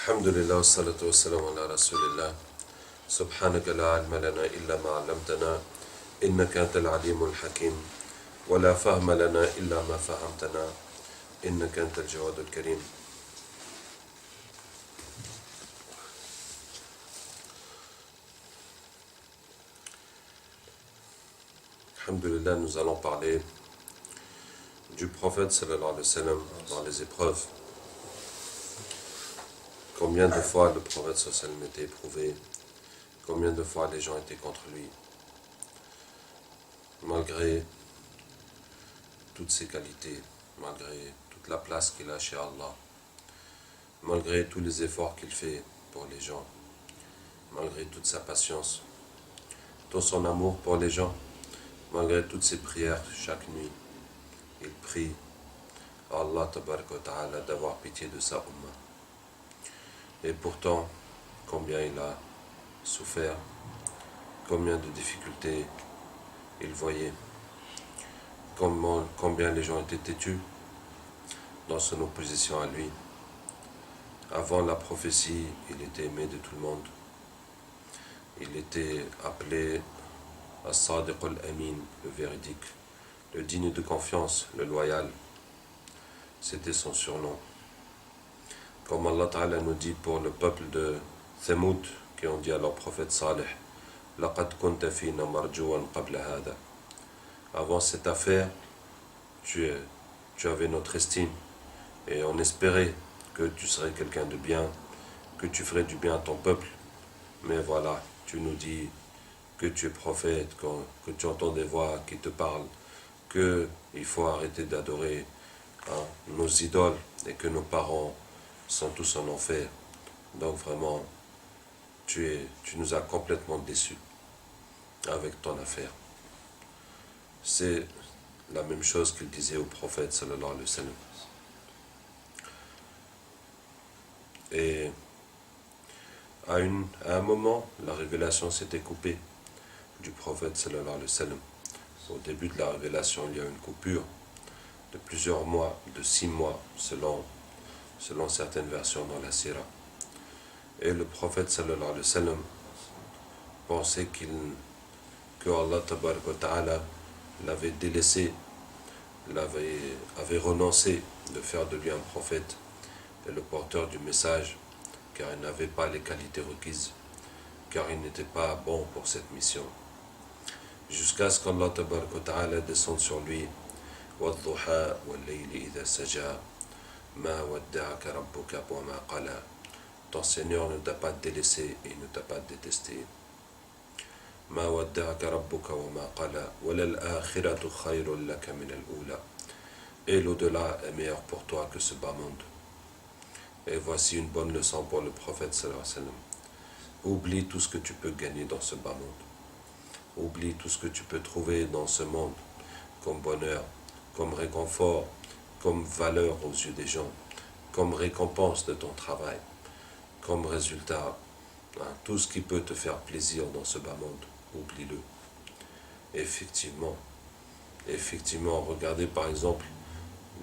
الحمد لله والصلاة والسلام على رسول الله سبحانك لا علم لنا إلا ما علمتنا إنك أنت العليم الحكيم ولا فهم لنا إلا ما فهمتنا إنك أنت الجواد الكريم. Alhamdulillah, nous allons parler du prophète sallallahu alayhi wa sallam dans les épreuves. Combien de fois le prophète sallallahu alayhi wa sallam était éprouvé, combien de fois les gens étaient contre lui, malgré toutes ses qualités, malgré toute la place qu'il a chez Allah, malgré tous les efforts qu'il fait pour les gens, malgré toute sa patience, tout son amour pour les gens, malgré toutes ses prières chaque nuit, il prie à Allah tabaraka wa ta'ala d'avoir pitié de sa ummah. Et pourtant, combien il a souffert, combien de difficultés il voyait, combien les gens étaient têtus dans son opposition à lui. Avant la prophétie, il était aimé de tout le monde. Il était appelé As-Sadiq al-Amin, le véridique, le digne de confiance, le loyal. C'était son surnom. Comme Allah Ta'ala nous dit pour le peuple de Thamoud, qui ont dit à leur prophète Salih, لَقَدْ كُنْتَ فِينَا مَرْجُوًا قَبْلَ هَذَا. Avant cette affaire, tu avais notre estime et on espérait que tu serais quelqu'un de bien, que tu ferais du bien à ton peuple. Mais voilà, tu nous dis que tu es prophète, que tu entends des voix qui te parlent, qu'il faut arrêter d'adorer nos idoles et que nos parents sont tous en enfer. Donc vraiment, tu nous as complètement déçus avec ton affaire. C'est la même chose qu'il disait au prophète sallallahu alayhi wa sallam. Et à un moment, la révélation s'était coupée du prophète sallallahu alayhi wa sallam. Au début de la révélation, il y a une coupure de plusieurs mois, de 6 mois, selon certaines versions dans la Sira. Et le prophète sallallahu alayhi wa sallam pensait que Allah tabaraka wa ta'ala l'avait délaissé, avait renoncé de faire de lui un prophète et le porteur du message, car il n'avait pas les qualités requises, car il n'était pas bon pour cette mission. Jusqu'à ce qu'Allah tabaraka wa ta'ala descende sur lui, وَالضُّحَى وَاللَّيْلِ إِذَا سَجَى مَا وَدَّعَكَ رَبُّكَ وَمَا قَلَى. Ton Seigneur ne t'a pas délaissé et ne t'a pas détesté. مَا وَدَّعَكَ رَبُّكَ وَمَا قَلَى وَلَلْآخِرَةُ خَيْرٌ لَكَ مِنَ الْأُولَى. Et l'au-delà est meilleur pour toi que ce bas monde. Et voici une bonne leçon pour le prophète sallallahu alayhi wa sallam. Oublie tout ce que tu peux gagner dans ce bas monde. Oublie tout ce que tu peux trouver dans ce monde comme bonheur, comme réconfort, comme valeur aux yeux des gens, comme récompense de ton travail, comme résultat, tout ce qui peut te faire plaisir dans ce bas monde, oublie-le. Effectivement, regardez par exemple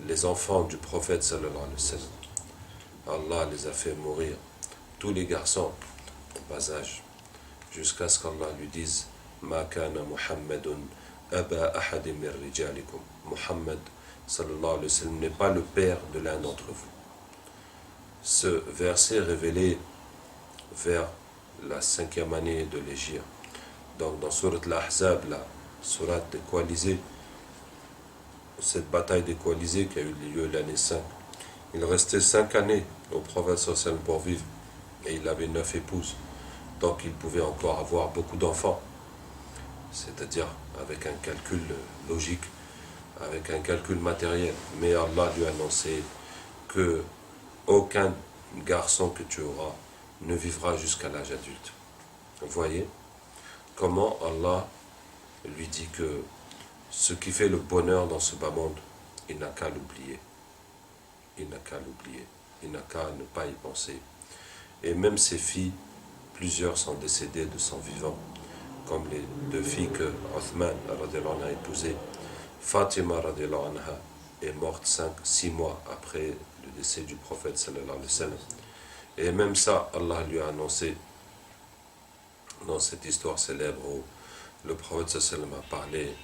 les enfants du prophète sallallahu alayhi wa sallam. Allah les a fait mourir, tous les garçons, au bas âge, jusqu'à ce qu'Allah lui dise Ma kana Muhammadun aba ahadin min rijalikum. Muhammad sallallahu alayhi wa sallam n'est pas le père de l'un d'entre vous. Ce verset révélé vers la 5e année de l'Hégire. Donc dans Surat al-Ahzab, la Surat des coalisés, cette bataille des coalisés qui a eu lieu l'année 5, il restait 5 années au prophète sallallahu alayhi wa sallam pour vivre et il avait 9 épouses. Donc il pouvait encore avoir beaucoup d'enfants. C'est-à-dire avec un calcul logique, avec un calcul matériel. Mais Allah lui a annoncé que aucun garçon que tu auras ne vivra jusqu'à l'âge adulte. Vous voyez comment Allah lui dit que ce qui fait le bonheur dans ce bas monde, il n'a qu'à l'oublier. Il n'a qu'à l'oublier. Il n'a qu'à ne pas y penser. Et même ses filles, plusieurs sont décédées de son vivant, comme les 2 filles que Uthman radiallahu anha a épousées. Fatima radiallahu anha est morte 6 mois après le décès du prophète sallallahu alayhi wa sallam. Et même ça, Allah lui a annoncé dans cette histoire célèbre où le prophète sallam a parlé,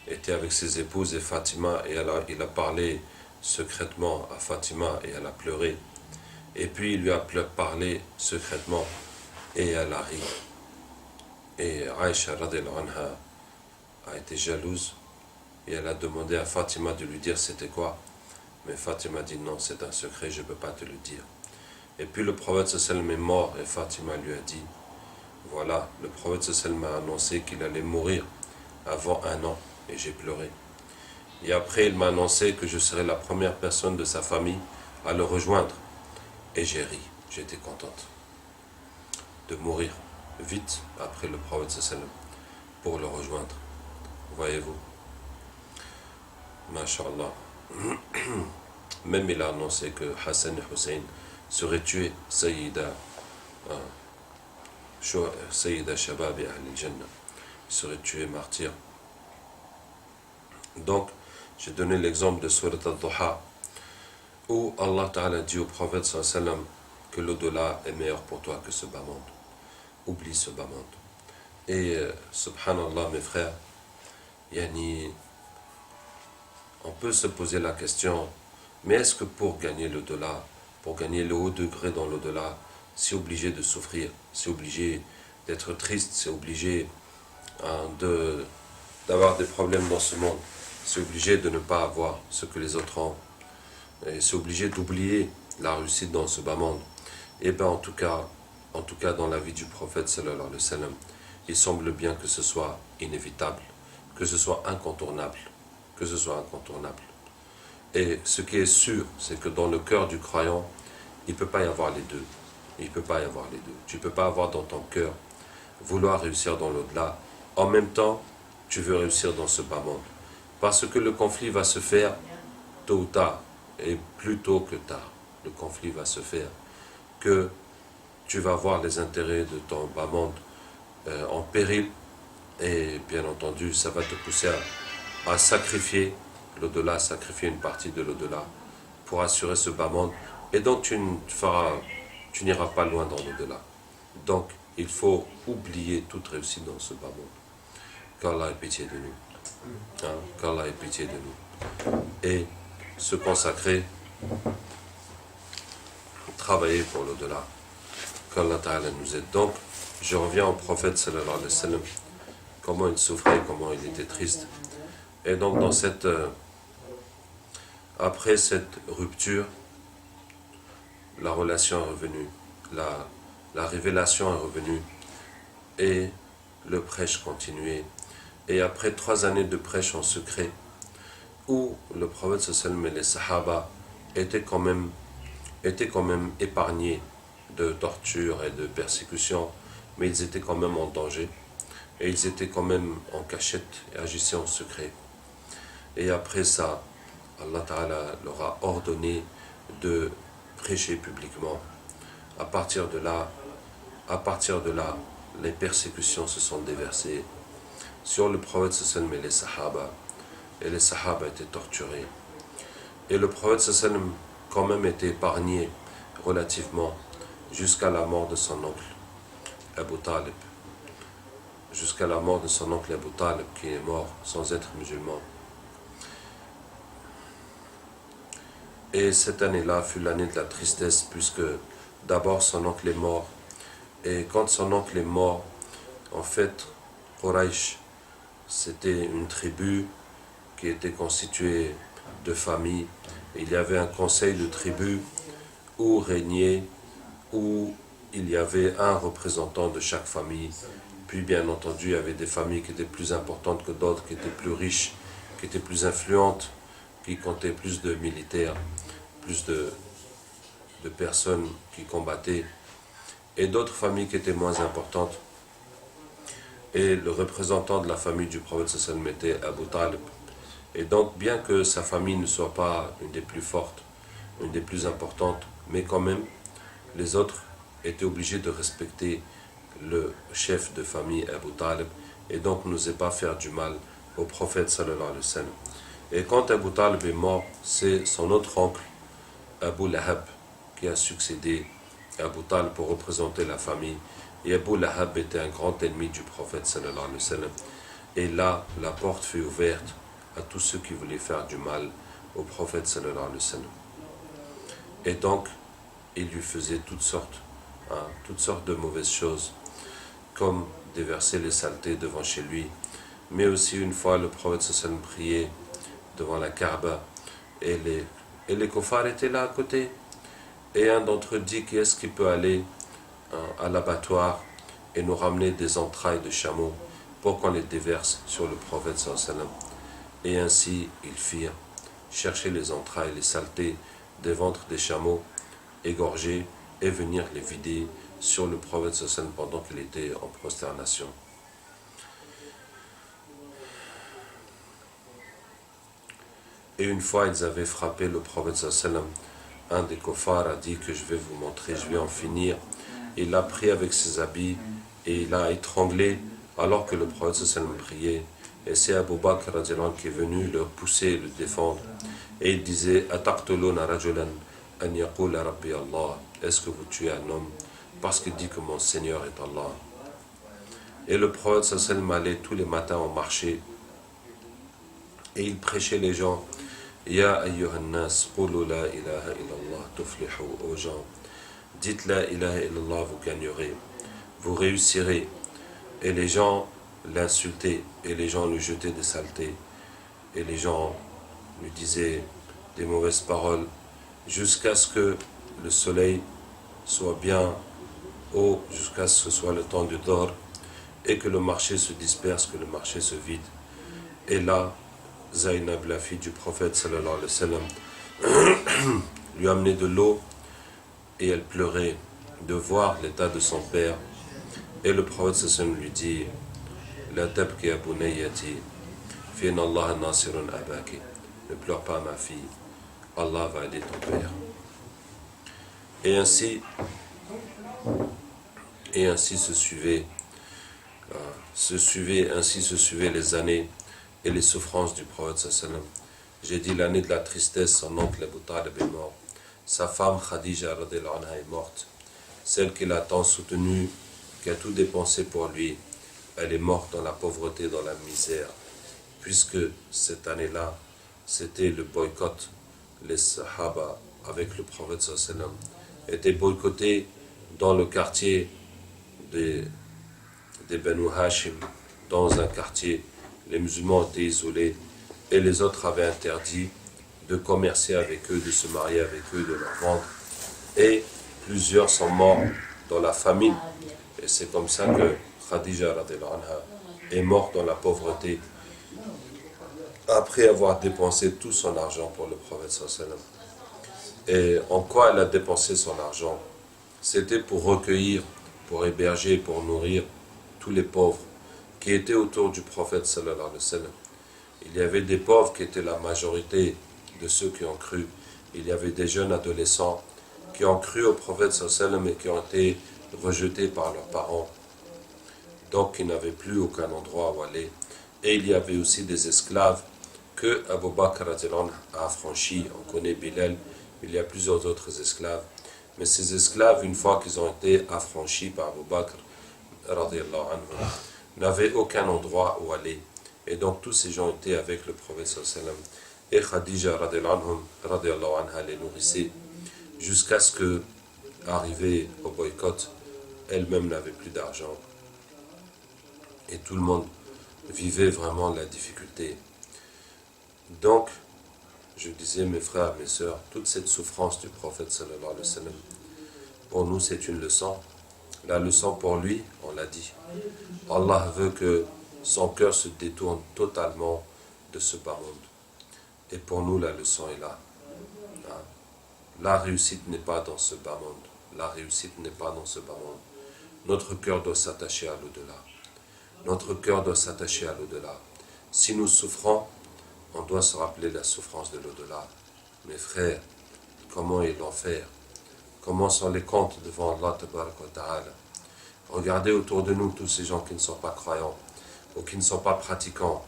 était avec ses épouses et Fatima, et il a parlé secrètement à Fatima et elle a pleuré. Et puis il lui a parlé secrètement et elle a ri. Et Aïcha radiallahu anha a été jalouse et elle a demandé à Fatima de lui dire c'était quoi. Mais Fatima dit non, c'est un secret, je ne peux pas te le dire. Et puis le prophète sallam est mort et Fatima lui a dit voilà, le prophète sallam a annoncé qu'il allait mourir avant 1 an et j'ai pleuré. Et après il m'a annoncé que je serais la première personne de sa famille à le rejoindre. Et j'ai ri, j'étais contente de mourir vite après le prophète sallam pour le rejoindre. Voyez-vous, Masha'Allah. Même il a annoncé que Hassan et Hussein seraient tués, Sayyida Shabab et Ahl al-Jannah. Ils seraient tués martyrs. Donc, j'ai donné l'exemple de Surat al-Duha, où Allah Ta'ala dit au prophète sallam que l'au-delà est meilleur pour toi que ce bas monde. Oublie ce bas monde. Et subhanallah, mes frères, yani, on peut se poser la question, mais est-ce que pour gagner l'au-delà, pour gagner le haut degré dans l'au-delà, c'est obligé de souffrir, c'est obligé d'être triste, c'est obligé d'avoir des problèmes dans ce monde, c'est obligé de ne pas avoir ce que les autres ont, et c'est obligé d'oublier la réussite dans ce bas monde. Et bien en tout cas dans la vie du prophète sallallahu alayhi wa sallam, il semble bien que ce soit inévitable, que ce soit incontournable, Et ce qui est sûr, c'est que dans le cœur du croyant, il ne peut pas y avoir les deux. Tu ne peux pas avoir dans ton cœur vouloir réussir dans l'au-delà. En même temps, tu veux réussir dans ce bas monde. Parce que le conflit va se faire tôt ou tard, et plus tôt que tard. Le conflit va se faire que tu vas voir les intérêts de ton bas monde en péril, et bien entendu, ça va te pousser à sacrifier l'au-delà, sacrifier une partie de l'au-delà pour assurer ce bas monde, et donc tu n'iras pas loin dans l'au-delà. Donc, il faut oublier toute réussite dans ce bas monde. Qu'Allah ait pitié de nous. Qu'Allah ait pitié de nous. Et se consacrer, travailler pour l'au-delà. Qu'Allah Ta'ala nous aide. Donc, je reviens au prophète sallallahu alayhi wa sallam, comment il souffrait, comment il était triste. Et donc, après cette rupture, la relation est revenue, la révélation est revenue, et le prêche continuait. Et après 3 années de prêche en secret, où le prophète sallam et les sahaba étaient quand même épargnés de torture et de persécution, mais ils étaient quand même en danger, et ils étaient quand même en cachette et agissaient en secret. Et après ça, Allah Ta'ala leur a ordonné de prêcher publiquement. À partir de là, les persécutions se sont déversées sur le prophète sallam et les sahaba étaient torturés. Et le prophète sallam quand même était épargné relativement jusqu'à la mort de son oncle Abu Talib. Jusqu'à la mort de son oncle Abu Talib, qui est mort sans être musulman. Et cette année-là fut l'année de la tristesse, puisque d'abord son oncle est mort. Et quand son oncle est mort, en fait, Quraysh, c'était une tribu qui était constituée de familles. Il y avait un conseil de tribu où il y avait un représentant de chaque famille. Puis bien entendu, il y avait des familles qui étaient plus importantes que d'autres, qui étaient plus riches, qui étaient plus influentes, qui comptaient plus de militaires, plus de personnes qui combattaient, et d'autres familles qui étaient moins importantes. Et le représentant de la famille du prophète sallam était Abu Talib. Et donc, bien que sa famille ne soit pas une des plus fortes, une des plus importantes, mais quand même, les autres étaient obligés de respecter le chef de famille Abu Talib, et donc n'osait pas faire du mal au prophète sallallahu alayhi wa sallam. Et quand Abu Talib est mort, c'est son autre oncle, Abu Lahab, qui a succédé Abu Talib pour représenter la famille. Et Abu Lahab était un grand ennemi du prophète sallallahu alayhi wa sallam. Et là, la porte fut ouverte à tous ceux qui voulaient faire du mal au prophète sallallahu alayhi wa sallam. Et donc, il lui faisait toutes sortes de mauvaises choses, comme déverser les saletés devant chez lui. Mais aussi une fois, le prophète sallallahu alayhi wa sallam priait devant la Kaaba et les kuffars étaient là à côté. Et un d'entre eux dit qui est-ce qui peut aller à l'abattoir et nous ramener des entrailles de chameau pour qu'on les déverse sur le prophète sallallahu alayhi wa sallam. Et ainsi ils firent chercher les entrailles, les saletés des ventres des chameaux égorgés et venir les vider sur le prophète sallallahu alayhi wa sallam pendant qu'il était en prosternation. Et une fois ils avaient frappé le prophète sallallahu alayhi wa sallam. Un des kuffars a dit que je vais vous montrer, je vais en finir. Il l'a pris avec ses habits et il l'a étranglé alors que le prophète sallallahu alayhi wa sallam priait. Et c'est Abu Bakr qui est venu le pousser et le défendre. Et il disait Ataqtuluna rajulan an yaqula rabbi Allah. Est-ce que vous tuez un homme parce qu'il dit que mon Seigneur est Allah? Et le prophète sallallahu alayhi wa sallam allait tous les matins en marché et il prêchait les gens. Ya ayyuhan nas, qulu la ilaha illallah tuflihu, aux gens. Dites la ilaha illallah, vous gagnerez, vous réussirez. Et les gens l'insultaient, et les gens lui jetaient des saletés, et les gens lui disaient des mauvaises paroles, jusqu'à ce que le soleil soit bien haut, jusqu'à ce que ce soit le temps du Dor, et que le marché se disperse, que le marché se vide. Et là, Zaynab, la fille du prophète sallallahu alayhi wa sallam, lui amenait de l'eau et elle pleurait de voir l'état de son père. Et le prophète sallallahu alayhi wa sallam lui dit La tabki ya bunayyati, fi inna Allah nasirun abaki. Ne pleure pas, ma fille, Allah va aider ton père. Et ainsi se suivaient les années et les souffrances du prophète sallallahu. J'ai dit l'année de la tristesse, son oncle Abu Talib est mort. Sa femme Khadija radhiyallahu anha est morte. Celle qui l'a tant soutenu, qui a tout dépensé pour lui, elle est morte dans la pauvreté, dans la misère. Puisque cette année-là, c'était le boycott. Les Sahaba, avec le prophète sallallahu, étaient boycottés dans le quartier des Banu Hashim, dans un quartier. Les musulmans étaient isolés et les autres avaient interdit de commercer avec eux, de se marier avec eux, de leur vendre. Et plusieurs sont morts dans la famine. Et c'est comme ça que Khadija radhiyallahu anha est morte dans la pauvreté après avoir dépensé tout son argent pour le prophète sallallahu. Et en quoi elle a dépensé son argent? C'était pour recueillir, pour héberger, pour nourrir tous les pauvres qui étaient autour du prophète sallallahu alayhi wa sallam. Il y avait des pauvres qui étaient la majorité de ceux qui ont cru. Il y avait des jeunes adolescents qui ont cru au prophète sallallahu alayhi wa sallam et qui ont été rejetés par leurs parents. Donc ils n'avaient plus aucun endroit où aller. Et il y avait aussi des esclaves que Abu Bakr a affranchis. On connaît Bilal, il y a plusieurs autres esclaves. Mais ces esclaves, une fois qu'ils ont été affranchis par Abu Bakr radhiyallahu anhu, n'avaient aucun endroit où aller. Et donc tous ces gens étaient avec le prophète sallallahu alayhi wa sallam. Et Khadija radhiyallahu anha les nourrissait jusqu'à ce que, arrivée au boycott, elle-même n'avait plus d'argent. Et tout le monde vivait vraiment la difficulté. Donc, je disais, mes frères, mes sœurs, toute cette souffrance du prophète sallallahu alayhi wa sallam, pour nous c'est une leçon. La leçon pour lui, on l'a dit. Allah veut que son cœur se détourne totalement de ce bas monde. Et pour nous, la leçon est là. La réussite n'est pas dans ce bas monde. La réussite n'est pas dans ce bas monde. Notre cœur doit s'attacher à l'au-delà. Notre cœur doit s'attacher à l'au-delà. Si nous souffrons, on doit se rappeler la souffrance de l'au-delà. Mes frères, comment est l'enfer? Comment sont les comptes devant Allah tabaraka wa ta'ala? Regardez autour de nous tous ces gens qui ne sont pas croyants ou qui ne sont pas pratiquants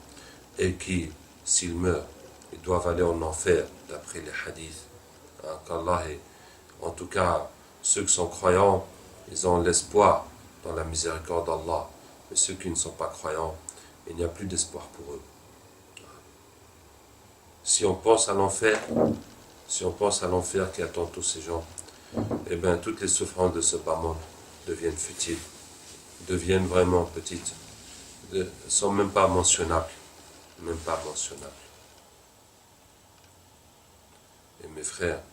et qui, s'ils meurent, ils doivent aller en enfer d'après les hadiths. Qu'Allah, en tout cas, Ceux qui sont croyants, ils ont l'espoir dans la miséricorde d'Allah. Mais ceux qui ne sont pas croyants, il n'y a plus d'espoir pour eux. Si on pense à l'enfer, si on pense à l'enfer qui attend tous ces gens, eh bien toutes les souffrances de ce bas monde deviennent futiles, deviennent vraiment petites, ne sont même pas mentionnables, même pas mentionnables. Et mes frères,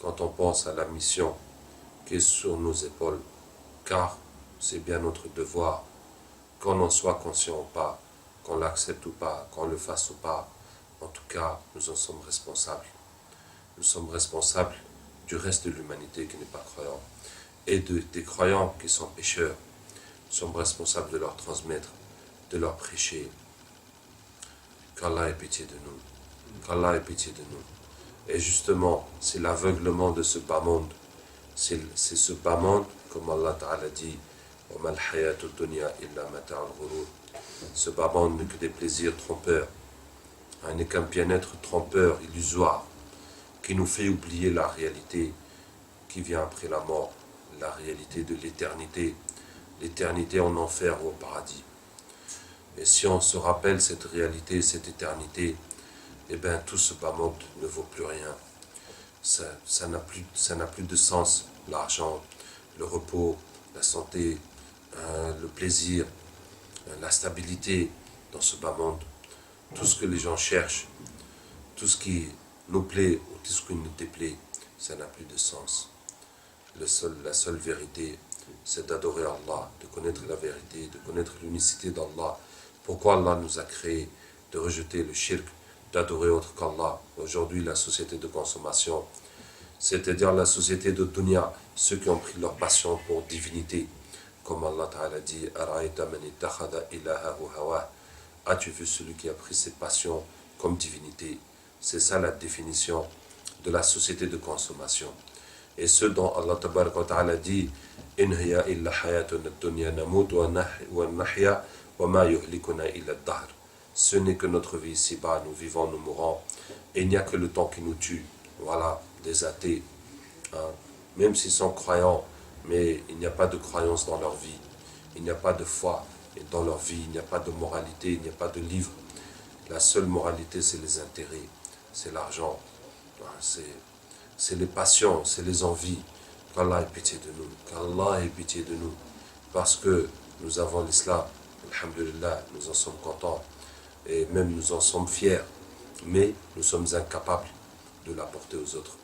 quand on pense à la mission qui est sur nos épaules, car c'est bien notre devoir, qu'on en soit conscient ou pas, qu'on l'accepte ou pas, qu'on le fasse ou pas, en tout cas, nous en sommes responsables. Nous sommes responsables du reste de l'humanité qui n'est pas croyant, et des croyants qui sont pécheurs. Nous sommes responsables de leur transmettre, de leur prêcher. Qu'Allah ait pitié de nous. Qu'Allah ait pitié de nous. Et justement, c'est l'aveuglement de ce bas monde. C'est ce bas monde, comme Allah Ta'ala dit, ce bas monde n'est que des plaisirs trompeurs, n'est qu'un bien-être trompeur, illusoire, qui nous fait oublier la réalité qui vient après la mort, la réalité de l'éternité en enfer ou au paradis. Et si on se rappelle cette réalité, cette éternité, eh bien tout ce bas monde ne vaut plus rien. Ça n'a plus de sens. L'argent, le repos, la santé, le plaisir, la stabilité dans ce bas monde. Tout ce que les gens cherchent, tout ce qui nous plaît ou tout ce qui nous déplaît, ça n'a plus de sens. La seule vérité, c'est d'adorer Allah, de connaître la vérité, de connaître l'unicité d'Allah. Pourquoi Allah nous a créés, de rejeter le shirk, d'adorer autre qu'Allah. Aujourd'hui, la société de consommation, c'est-à-dire la société de dunya, ceux qui ont pris leur passion pour divinité. Comme Allah Ta'ala dit, as-tu vu celui qui a pris ses passions comme divinité? C'est ça la définition de la société de consommation. Et ce dont Allah Ta'ala dit, in hiya illa hayatuna dunya namut wa nahya wa ma yuhlikuna illa ad-dahr. Ce n'est que notre vie ici-bas, nous vivons, nous mourons, et il n'y a que le temps qui nous tue. Voilà, des athées, même s'ils sont croyants, mais il n'y a pas de croyance dans leur vie, il n'y a pas de foi dans leur vie, il n'y a pas de moralité, il n'y a pas de livre. La seule moralité, c'est les intérêts, c'est l'argent, c'est les passions, c'est les envies. Qu'Allah ait pitié de nous, qu'Allah ait pitié de nous, parce que nous avons l'islam, alhamdulillah, nous en sommes contents, et même nous en sommes fiers, mais nous sommes incapables de l'apporter aux autres.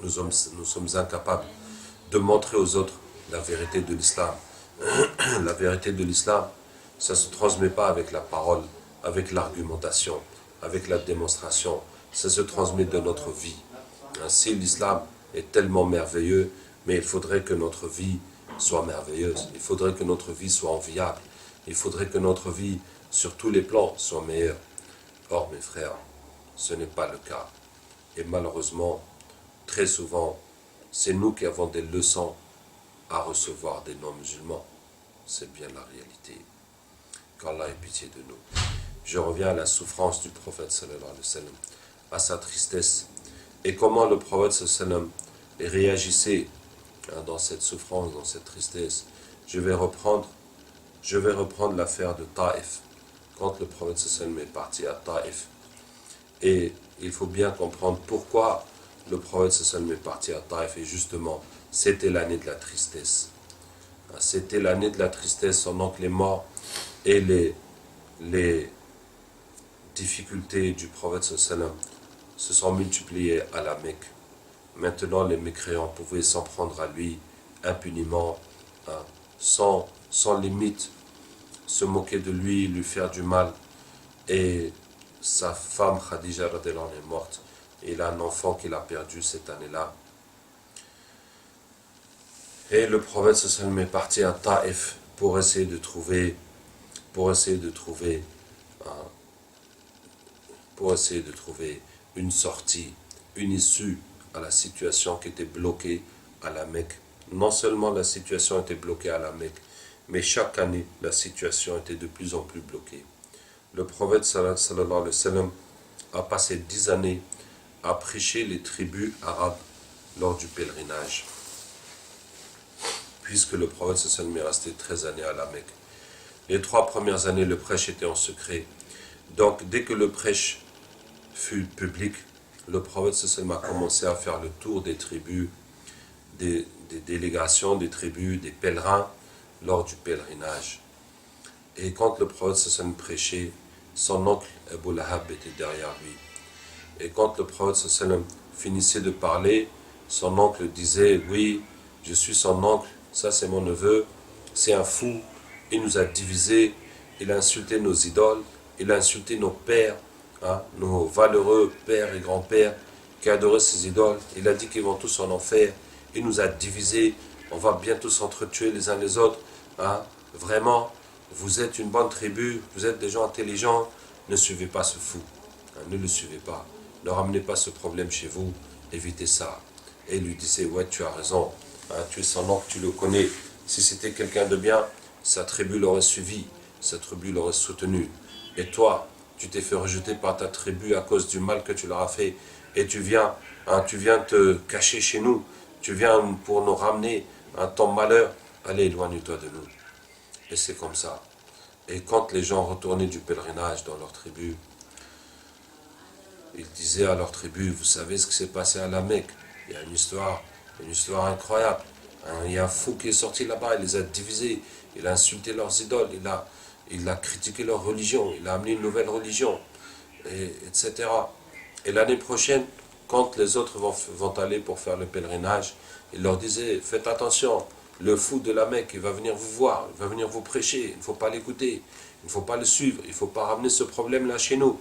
Nous sommes incapables de montrer aux autres la vérité de l'islam. La vérité de l'islam, ça ne se transmet pas avec la parole, avec l'argumentation, avec la démonstration, ça se transmet de notre vie. Ainsi, l'islam est tellement merveilleux, mais il faudrait que notre vie soit merveilleuse, il faudrait que notre vie soit enviable, il faudrait que notre vie, sur tous les plans, soit meilleure. Or, mes frères, ce n'est pas le cas. Et malheureusement, très souvent, c'est nous qui avons des leçons à recevoir des non-musulmans. C'est bien la réalité. Qu'Allah ait pitié de nous. Je reviens à la souffrance du prophète sallallahu alayhi wa sallam, à sa tristesse, et comment le prophète sallallahu alayhi wa sallam réagissait dans cette souffrance, dans cette tristesse. Je vais reprendre l'affaire de Taïf, quand le prophète sallallahu alayhi wa sallam est parti à Taïf. Et il faut bien comprendre pourquoi le prophète sallallahu alayhi wa sallam est parti à Taïf, et justement, c'était l'année de la tristesse. C'était l'année de la tristesse, pendant que les morts et les difficultés du prophète sallallahu alayhi wa sallam se sont multipliées à la Mecque. Maintenant, les mécréants pouvaient s'en prendre à lui impunément, sans limite, se moquer de lui, lui faire du mal. Et sa femme Khadija est morte. Et il a un enfant qu'il a perdu cette année-là. Et le prophète sallallahu alayhi wa sallam est parti à Taïf pour essayer de trouver une sortie, une issue à la situation qui était bloquée à la Mecque. Non seulement la situation était bloquée à la Mecque, mais chaque année, la situation était de plus en plus bloquée. Le prophète sallallahu alayhi wa sallam a passé 10 années à prêcher les tribus arabes, lors du pèlerinage, puisque le prophète sallam est resté 13 années à la Mecque. Les 3 premières années, le prêche était en secret. Donc, dès que le prêche fut public, le prophète sallam a commencé à faire le tour des tribus, des délégations, des tribus, des pèlerins, lors du pèlerinage. Et quand le prophète sallam prêchait, son oncle Abu Lahab était derrière lui. Et quand le prophète sallam finissait de parler, son oncle disait, oui, je suis son oncle, ça c'est mon neveu, c'est un fou, il nous a divisés, il a insulté nos idoles, il a insulté nos pères, nos valeureux pères et grands-pères qui adoraient ces idoles, il a dit qu'ils vont tous en enfer, il nous a divisés, on va bientôt s'entretuer les uns les autres, vraiment, vous êtes une bonne tribu, vous êtes des gens intelligents, ne suivez pas ce fou, ne le suivez pas, ne ramenez pas ce problème chez vous, évitez ça. Et il lui disait, ouais, tu as raison, tu es son oncle, tu le connais, si c'était quelqu'un de bien, sa tribu l'aurait suivi, sa tribu l'aurait soutenu. Et toi, tu t'es fait rejeter par ta tribu à cause du mal que tu leur as fait, et tu viens te cacher chez nous, tu viens pour nous ramener ton malheur, allez, éloigne-toi de nous. Et c'est comme ça. Et quand les gens retournaient du pèlerinage dans leur tribu, ils disaient à leur tribu, vous savez ce qui s'est passé à la Mecque, il y a une histoire incroyable. Il y a un fou qui est sorti là-bas, il les a divisés, il a insulté leurs idoles, il a critiqué leur religion, il a amené une nouvelle religion, etc. Et l'année prochaine, quand les autres vont aller pour faire le pèlerinage, il leur disait, faites attention, le fou de la Mecque, il va venir vous voir, il va venir vous prêcher, il ne faut pas l'écouter, il ne faut pas le suivre, il ne faut pas ramener ce problème-là chez nous.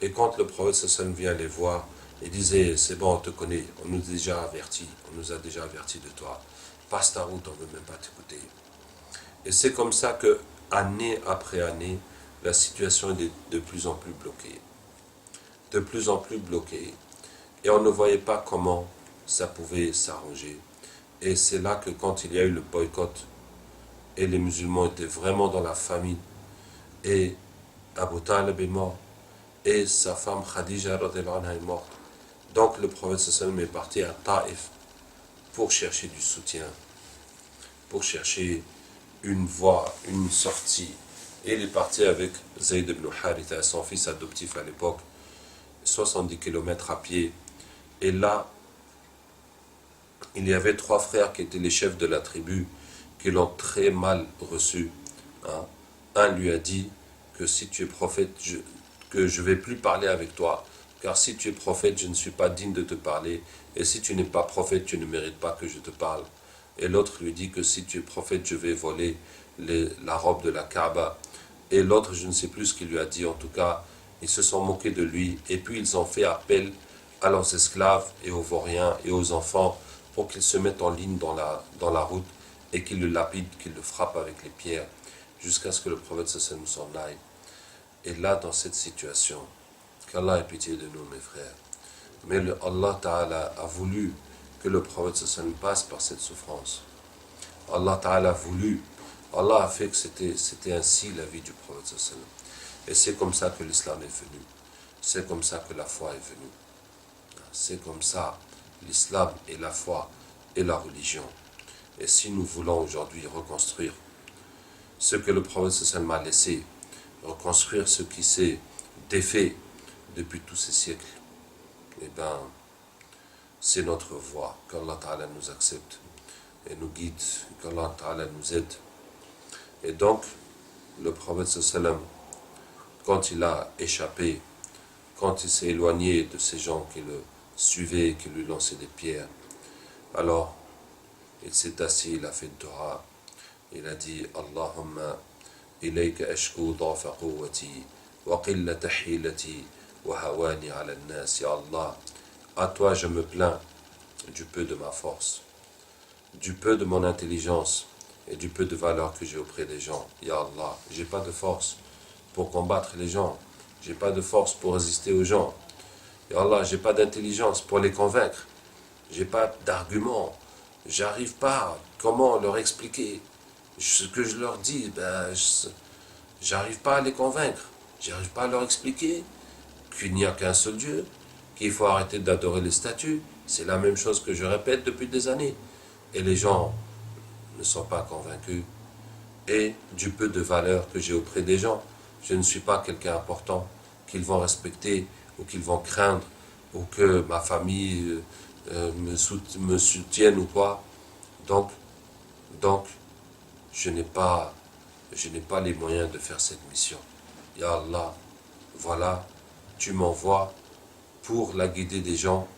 Et quand le prophète sallam vient les voir, il disait, c'est bon, on te connaît, on nous a déjà avertis de toi, passe ta route, on ne veut même pas t'écouter. Et c'est comme ça que, année après année, la situation est de plus en plus bloquée. De plus en plus bloquée. Et on ne voyait pas comment ça pouvait s'arranger. Et c'est là que quand il y a eu le boycott, et les musulmans étaient vraiment dans la famine, et Abu Talib est mort, et sa femme Khadija est morte. Donc le prophète sallam est parti à Taïf pour chercher du soutien, pour chercher une voie, une sortie. Et il est parti avec Zayd ibn Haritha, son fils adoptif à l'époque, 70 km à pied. Et là, il y avait 3 frères qui étaient les chefs de la tribu, qui l'ont très mal reçu. Un lui a dit que si tu es prophète, que je ne vais plus parler avec toi, car si tu es prophète, je ne suis pas digne de te parler, et si tu n'es pas prophète, tu ne mérites pas que je te parle. Et l'autre lui dit que si tu es prophète, je vais voler la robe de la Kaaba. Et l'autre, je ne sais plus ce qu'il lui a dit, en tout cas, ils se sont moqués de lui, et puis ils ont fait appel à leurs esclaves et aux vauriens et aux enfants pour qu'ils se mettent en ligne dans la route et qu'ils le lapident, qu'ils le frappent avec les pierres, jusqu'à ce que le prophète sallam s'en aille. Et là, dans cette situation, qu'Allah ait pitié de nous, mes frères, mais Allah Ta'ala a voulu que le prophète sallam passe par cette souffrance. Allah Ta'ala a voulu, Allah a fait que c'était ainsi la vie du prophète sallam. Et c'est comme ça que l'islam est venu. C'est comme ça que la foi est venue. C'est comme ça l'islam et la foi et la religion. Et si nous voulons aujourd'hui reconstruire ce que le prophète sallam a laissé, reconstruire ce qui s'est défait depuis tous ces siècles, eh bien, c'est notre voie. Qu'Allah Ta'ala nous accepte et nous guide, qu'Allah Ta'ala nous aide. Et donc, le prophète sallam, quand il a échappé, quand il s'est éloigné de ces gens qui le suivaient, qui lui lançaient des pierres, alors il s'est assis, il a fait dua, il a dit Allahumma ilayka ashku dhafa quwwati wa qillata hilati wa hawani ala an-nas. Ya Allah, à toi je me plains du peu de ma force, du peu de mon intelligence et du peu de valeur que j'ai auprès des gens. Ya Allah, j'ai pas de force pour combattre les gens, j'ai pas de force pour résister aux gens. Ya Allah, j'ai pas d'intelligence pour les convaincre, j'ai pas d'arguments, j'arrive pas, comment leur expliquer ce que je leur dis, j'arrive pas à les convaincre, j'arrive pas à leur expliquer qu'il n'y a qu'un seul Dieu, qu'il faut arrêter d'adorer les statues, C'est la même chose que je répète depuis des années. Et les gens ne sont pas convaincus. Et du peu de valeur que j'ai auprès des gens, je ne suis pas quelqu'un important qu'ils vont respecter ou qu'ils vont craindre ou que ma famille me soutienne ou quoi. Donc, donc je n'ai pas les moyens de faire cette mission. Ya Allah, voilà, tu m'envoies pour la guider des gens,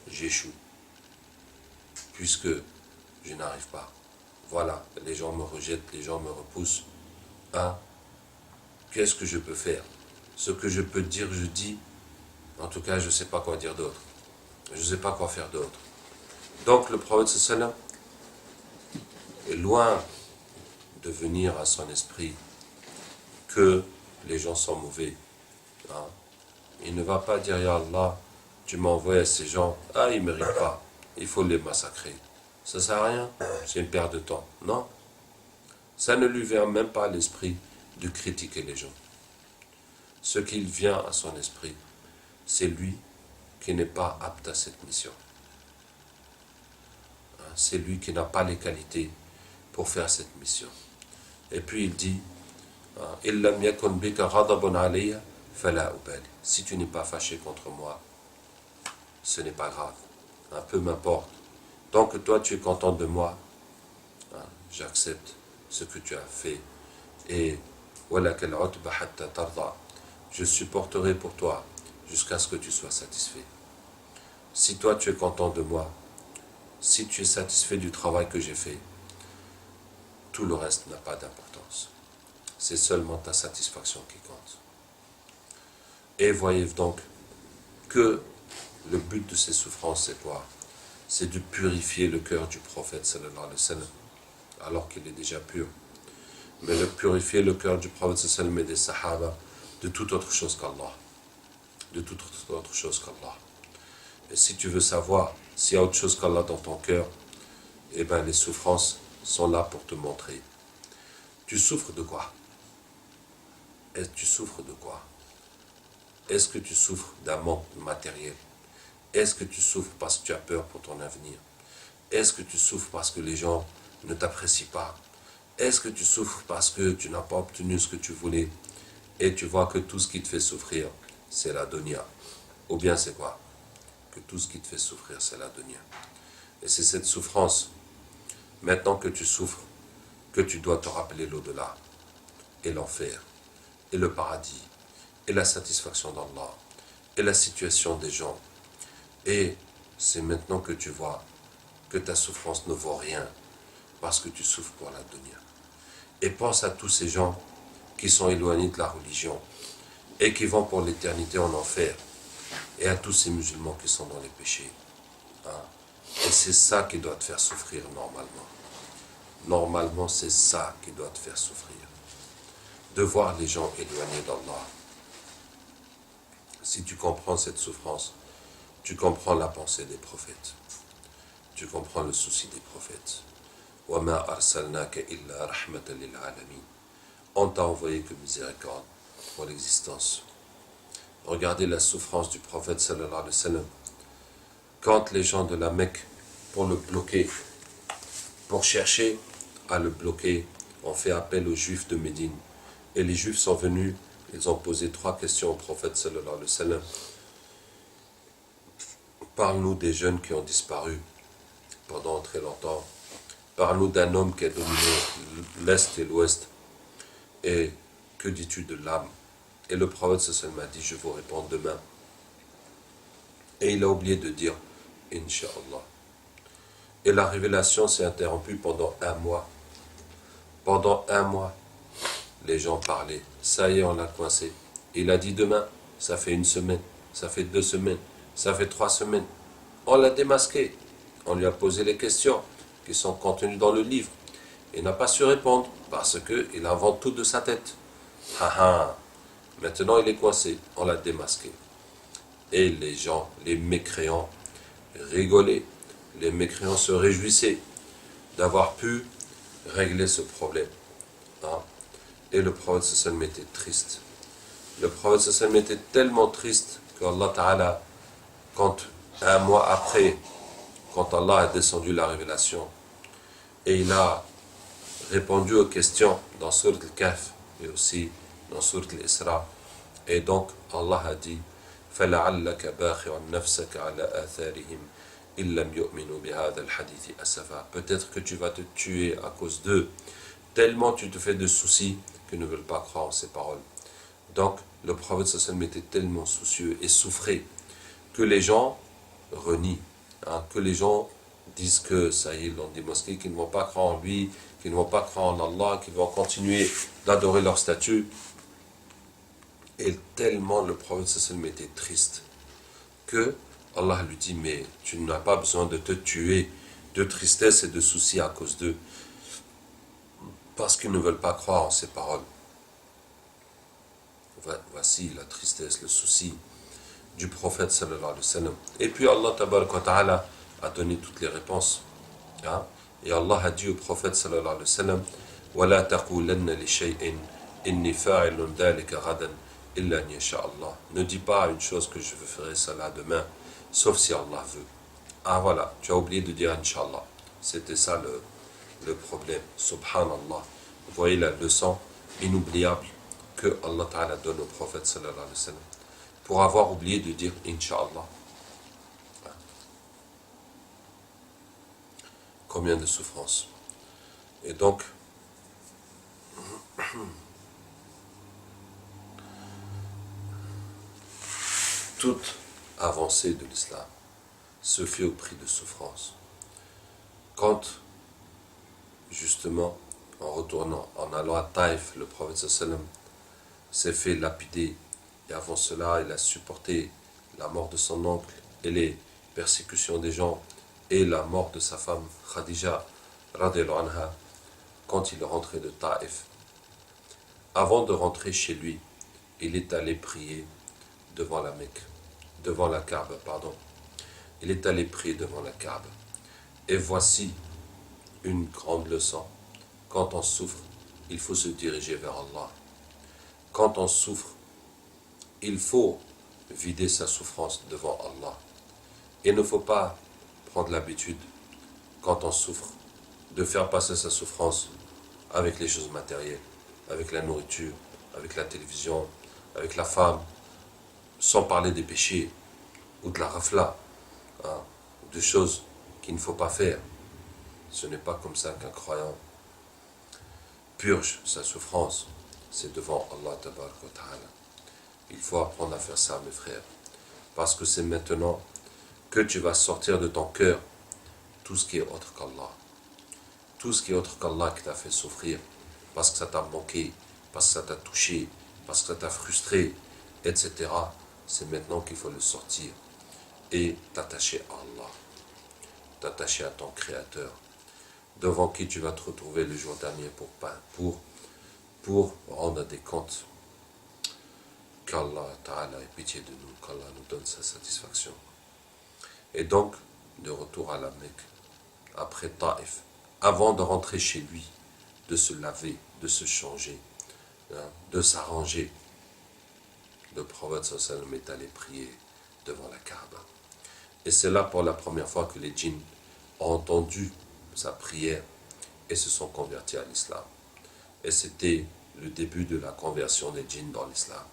j'échoue, puisque je n'arrive pas. Voilà, les gens me rejettent, les gens me repoussent. Hein? Qu'est-ce que je peux faire? Ce que je peux dire, je dis. En tout cas, je ne sais pas quoi dire d'autre. Je ne sais pas quoi faire d'autre. Donc le prophète sallam est loin de venir à son esprit que les gens sont mauvais. Hein? Il ne va pas dire, Ya Allah, tu m'envoies à ces gens, ah, ils ne méritent pas, il faut les massacrer. Ça ne sert à rien, c'est une perte de temps. Non, ça ne lui vient même pas à l'esprit de critiquer les gens. Ce qui vient à son esprit, c'est lui qui n'est pas apte à cette mission. C'est lui qui n'a pas les qualités pour faire cette mission. Et puis il dit, si tu n'es pas fâché contre moi, ce n'est pas grave. Peu m'importe. Tant que toi tu es content de moi, j'accepte ce que tu as fait. Et je supporterai pour toi jusqu'à ce que tu sois satisfait. Si toi tu es content de moi, si tu es satisfait du travail que j'ai fait, tout le reste n'a pas d'importance. C'est seulement ta satisfaction qui compte. Et voyez donc que le but de ces souffrances, c'est quoi? C'est de purifier le cœur du prophète sallallahu alayhi wa sallam, alors qu'il est déjà pur. Mais de purifier le cœur du prophète sallallahu alayhi wa sallam et des sahaba de toute autre chose qu'Allah. De toute autre chose qu'Allah. Et si tu veux savoir s'il y a autre chose qu'Allah dans ton cœur, eh bien les souffrances sont là pour te montrer. Tu souffres de quoi? Est-ce que tu souffres de quoi? Est-ce que tu souffres d'un manque matériel? Est-ce que tu souffres parce que tu as peur pour ton avenir? Est-ce que tu souffres parce que les gens ne t'apprécient pas? Est-ce que tu souffres parce que tu n'as pas obtenu ce que tu voulais? Et tu vois que tout ce qui te fait souffrir, c'est la dunya. Ou bien c'est quoi? Que tout ce qui te fait souffrir, c'est la dunya. Et c'est cette souffrance, maintenant que tu souffres, que tu dois te rappeler l'au-delà, et l'enfer, et le paradis, et la satisfaction d'Allah, et la situation des gens. Et c'est maintenant que tu vois que ta souffrance ne vaut rien, parce que tu souffres pour la dunya. Et pense à tous ces gens qui sont éloignés de la religion, et qui vont pour l'éternité en enfer, et à tous ces musulmans qui sont dans les péchés. Et c'est ça qui doit te faire souffrir normalement. Normalement, c'est ça qui doit te faire souffrir. De voir les gens éloignés d'Allah. Si tu comprends cette souffrance, tu comprends la pensée des prophètes. Tu comprends le souci des prophètes. وَمَا أَرْسَلْنَاكَ إِلَّا رَحْمَةً لِلْعَالَمِينَ. On t'a envoyé que miséricorde pour l'existence. Regardez la souffrance du prophète sallallahu alayhi wa sallam. Quand les gens de la Mecque, pour le bloquer, pour chercher à le bloquer, ont fait appel aux Juifs de Médine. Et les Juifs sont venus, ils ont posé 3 questions au prophète sallallahu alayhi wa sallam. Parle-nous des jeunes qui ont disparu pendant très longtemps. Parle-nous d'un homme qui a dominé l'Est et l'Ouest. Et que dis-tu de l'âme? Et le prophète sallallahu alayhi wa sallam a dit, je vous réponds demain. Et il a oublié de dire, Inch'Allah. Et la révélation s'est interrompue pendant 1 mois. Pendant 1 mois, les gens parlaient. Ça y est, on l'a coincé. Il a dit demain, ça fait 1 semaine, ça fait 2 semaines, ça fait 3 semaines. On l'a démasqué. On lui a posé les questions qui sont contenues dans le livre. Il n'a pas su répondre parce qu'il invente tout de sa tête. Maintenant, il est coincé. On l'a démasqué. Et les gens, les mécréants, rigolaient. Les mécréants se réjouissaient d'avoir pu régler ce problème. Et le prophète sallam était triste. Le prophète sallam était tellement triste qu'Allah Ta'ala, quand un mois après, quand Allah a descendu la révélation, et il a répondu aux questions dans Surat al-Kahf et aussi dans Surat al-Isra. Et donc Allah a dit فَلَعَلَّكَ بَاخِعٌ نَفْسَكَ عَلَى آثَارِهِمْ إِن لَمْ يُؤْمِنُوا بِهَذَا الْحَدِيثِ أَسَفًا. Peut-être que tu vas te tuer à cause d'eux, tellement tu te fais de soucis qu'ils ne veulent pas croire en ces paroles. Donc le prophète sallam était tellement soucieux et souffrait que les gens renient, que les gens disent que ça y est, dans des mosquées, qu'ils ne vont pas croire en lui, qu'ils ne vont pas croire en Allah, qu'ils vont continuer d'adorer leur statut. Et tellement le prophète sallam était triste que Allah lui dit, mais tu n'as pas besoin de te tuer de tristesse et de soucis à cause d'eux, parce qu'ils ne veulent pas croire en ces paroles. Voici la tristesse, le souci du prophète sallallahu alayhi wa sallam. Et puis Allah tabaraka wa ta'ala a donné toutes les réponses. Et Allah a dit au prophète sallallahu alayhi wa sallam وَلَا تَقُولَنَّ لِشَيْءٍ إِنِّي فَاعِلٌ ذَلِكَ غَدًا إِلَّا أَنْ يَشَاءَ اللَّهُ. Ne dis pas une chose que je ferai cela demain, sauf si Allah veut. Ah voilà, tu as oublié de dire Inch'Allah. C'était ça le problème. Subhanallah. Vous voyez la leçon inoubliable que Allah Ta'ala donne au prophète sallallahu alayhi wa sallam pour avoir oublié de dire Inch'Allah. Combien de souffrances. Et donc, toute avancée de l'islam se fait au prix de souffrance. Quand, justement, en retournant, en allant à Taïf, le prophète sallam s'est fait lapider, et avant cela, il a supporté la mort de son oncle et les persécutions des gens et la mort de sa femme Khadija radhiyallahu anha quand il est rentré de Taïf. Avant de rentrer chez lui, il est allé prier devant la Mecque, devant la Kaaba, pardon. Il est allé prier devant la Kaaba. Et voici une grande leçon. Quand on souffre, il faut se diriger vers Allah. Quand on souffre, il faut vider sa souffrance devant Allah. Il ne faut pas prendre l'habitude, quand on souffre, de faire passer sa souffrance avec les choses matérielles, avec la nourriture, avec la télévision, avec la femme, sans parler des péchés ou de la rafla, de choses qu'il ne faut pas faire. Ce n'est pas comme ça qu'un croyant purge sa souffrance, c'est devant Allah tabaraka wa ta'ala. Il faut apprendre à faire ça, mes frères, parce que c'est maintenant que tu vas sortir de ton cœur tout ce qui est autre qu'Allah. Tout ce qui est autre qu'Allah qui t'a fait souffrir, parce que ça t'a manqué, parce que ça t'a touché, parce que ça t'a frustré, etc. C'est maintenant qu'il faut le sortir et t'attacher à Allah, t'attacher à ton Créateur, devant qui tu vas te retrouver le jour dernier pour rendre des comptes. Qu'Allah Ta'ala ait pitié de nous, qu'Allah nous donne sa satisfaction. Et donc, de retour à la Mecque, après Taïf, avant de rentrer chez lui, de se laver, de se changer, de s'arranger, le prophète sallam est allé prier devant la Kaaba. Et c'est là pour la première fois que les djinns ont entendu sa prière et se sont convertis à l'islam. Et c'était le début de la conversion des djinns dans l'islam.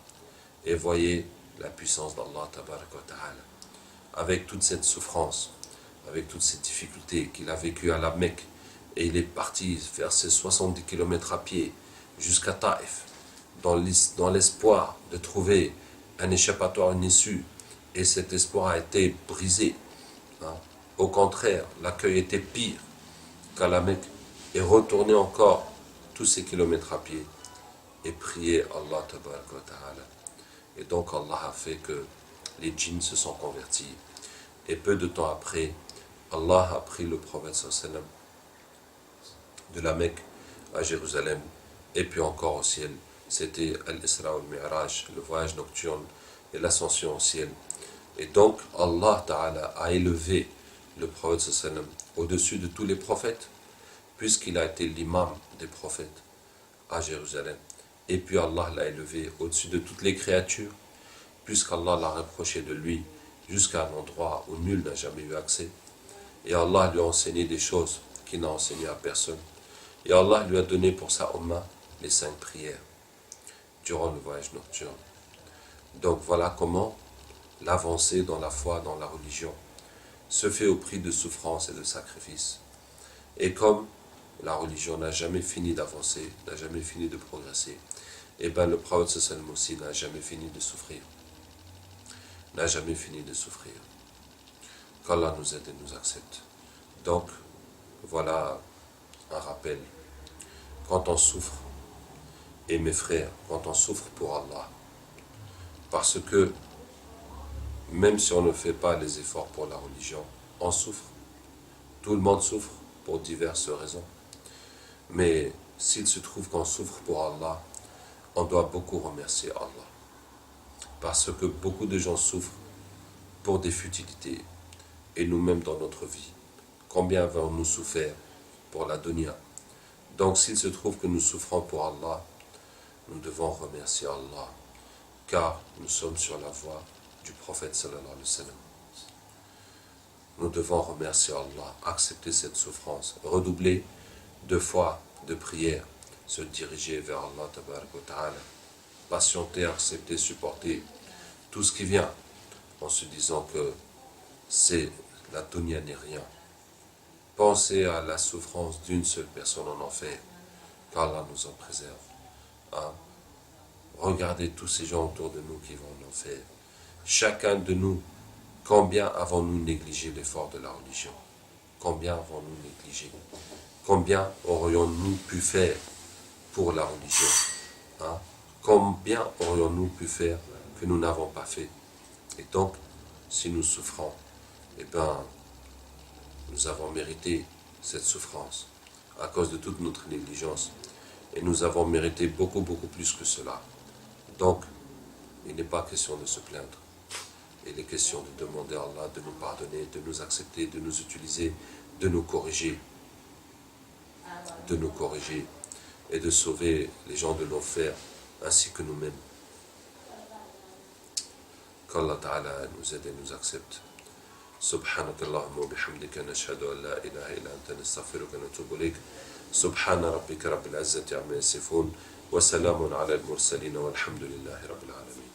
Et voyez la puissance d'Allah tabaraka wa ta'ala. Avec toute cette souffrance, avec toutes ces difficultés qu'il a vécues à la Mecque, et il est parti faire ses 70 km à pied jusqu'à Taïf, dans l'espoir de trouver un échappatoire, une issue, et cet espoir a été brisé. Au contraire, l'accueil était pire qu'à la Mecque, et retourner encore tous ces kilomètres à pied et prier Allah tabaraka wa ta'ala. Et donc Allah a fait que les djinns se sont convertis. Et peu de temps après, Allah a pris le prophète sallam de la Mecque à Jérusalem et puis encore au ciel. C'était Al-Isra al-Mi'raj, le voyage nocturne et l'ascension au ciel. Et donc Allah Ta'ala a élevé le prophète sallam au-dessus de tous les prophètes, puisqu'il a été l'imam des prophètes à Jérusalem. Et puis Allah l'a élevé au-dessus de toutes les créatures, puisqu'Allah l'a reproché de lui, jusqu'à un endroit où nul n'a jamais eu accès. Et Allah lui a enseigné des choses qu'il n'a enseigné à personne. Et Allah lui a donné pour sa Ummah les 5 prières durant le voyage nocturne. Donc voilà comment l'avancée dans la foi, dans la religion, se fait au prix de souffrance et de sacrifices. Et comme la religion n'a jamais fini d'avancer, n'a jamais fini de progresser, et bien le prophète sallam aussi n'a jamais fini de souffrir. N'a jamais fini de souffrir. Qu'Allah nous aide et nous accepte. Donc, voilà un rappel. Quand on souffre, et mes frères, quand on souffre pour Allah, parce que même si on ne fait pas les efforts pour la religion, on souffre. Tout le monde souffre pour diverses raisons. Mais s'il se trouve qu'on souffre pour Allah, on doit beaucoup remercier Allah. Parce que beaucoup de gens souffrent pour des futilités. Et nous-mêmes dans notre vie, combien avons-nous souffert pour la dunya? Donc s'il se trouve que nous souffrons pour Allah, nous devons remercier Allah, car nous sommes sur la voie du prophète sallallahu alayhi wa sallam. Nous devons remercier Allah, accepter cette souffrance, redoubler 2 fois de prière, se diriger vers Allah tabaraka wa ta'ala, patienter, accepter, supporter tout ce qui vient, en se disant que la dunya n'est rien. Pensez à la souffrance d'une seule personne en enfer, qu'Allah nous en préserve. Hein? Regardez tous ces gens autour de nous qui vont en enfer. Chacun de nous, combien avons-nous négligé l'effort de la religion? Combien avons-nous négligé? Combien aurions-nous pu faire pour la religion? Hein? Combien aurions-nous pu faire que nous n'avons pas fait? Et donc, si nous souffrons, eh bien, nous avons mérité cette souffrance à cause de toute notre négligence. Et nous avons mérité beaucoup, beaucoup plus que cela. Donc, il n'est pas question de se plaindre. Il est question de demander à Allah de nous pardonner, de nous accepter, de nous utiliser, de nous corriger. De nous corriger et de sauver les gens de l'enfer ainsi que nous-mêmes. Qu'Allah Ta'ala nous aide et nous accepte. سبحانك اللهم وبحمدك نشهد أن لا إله إلا أنت نستغفرك ونتوب إليك سبحان ربك رب العزة عما يصفون وسلام على المرسلين والحمد لله رب العالمين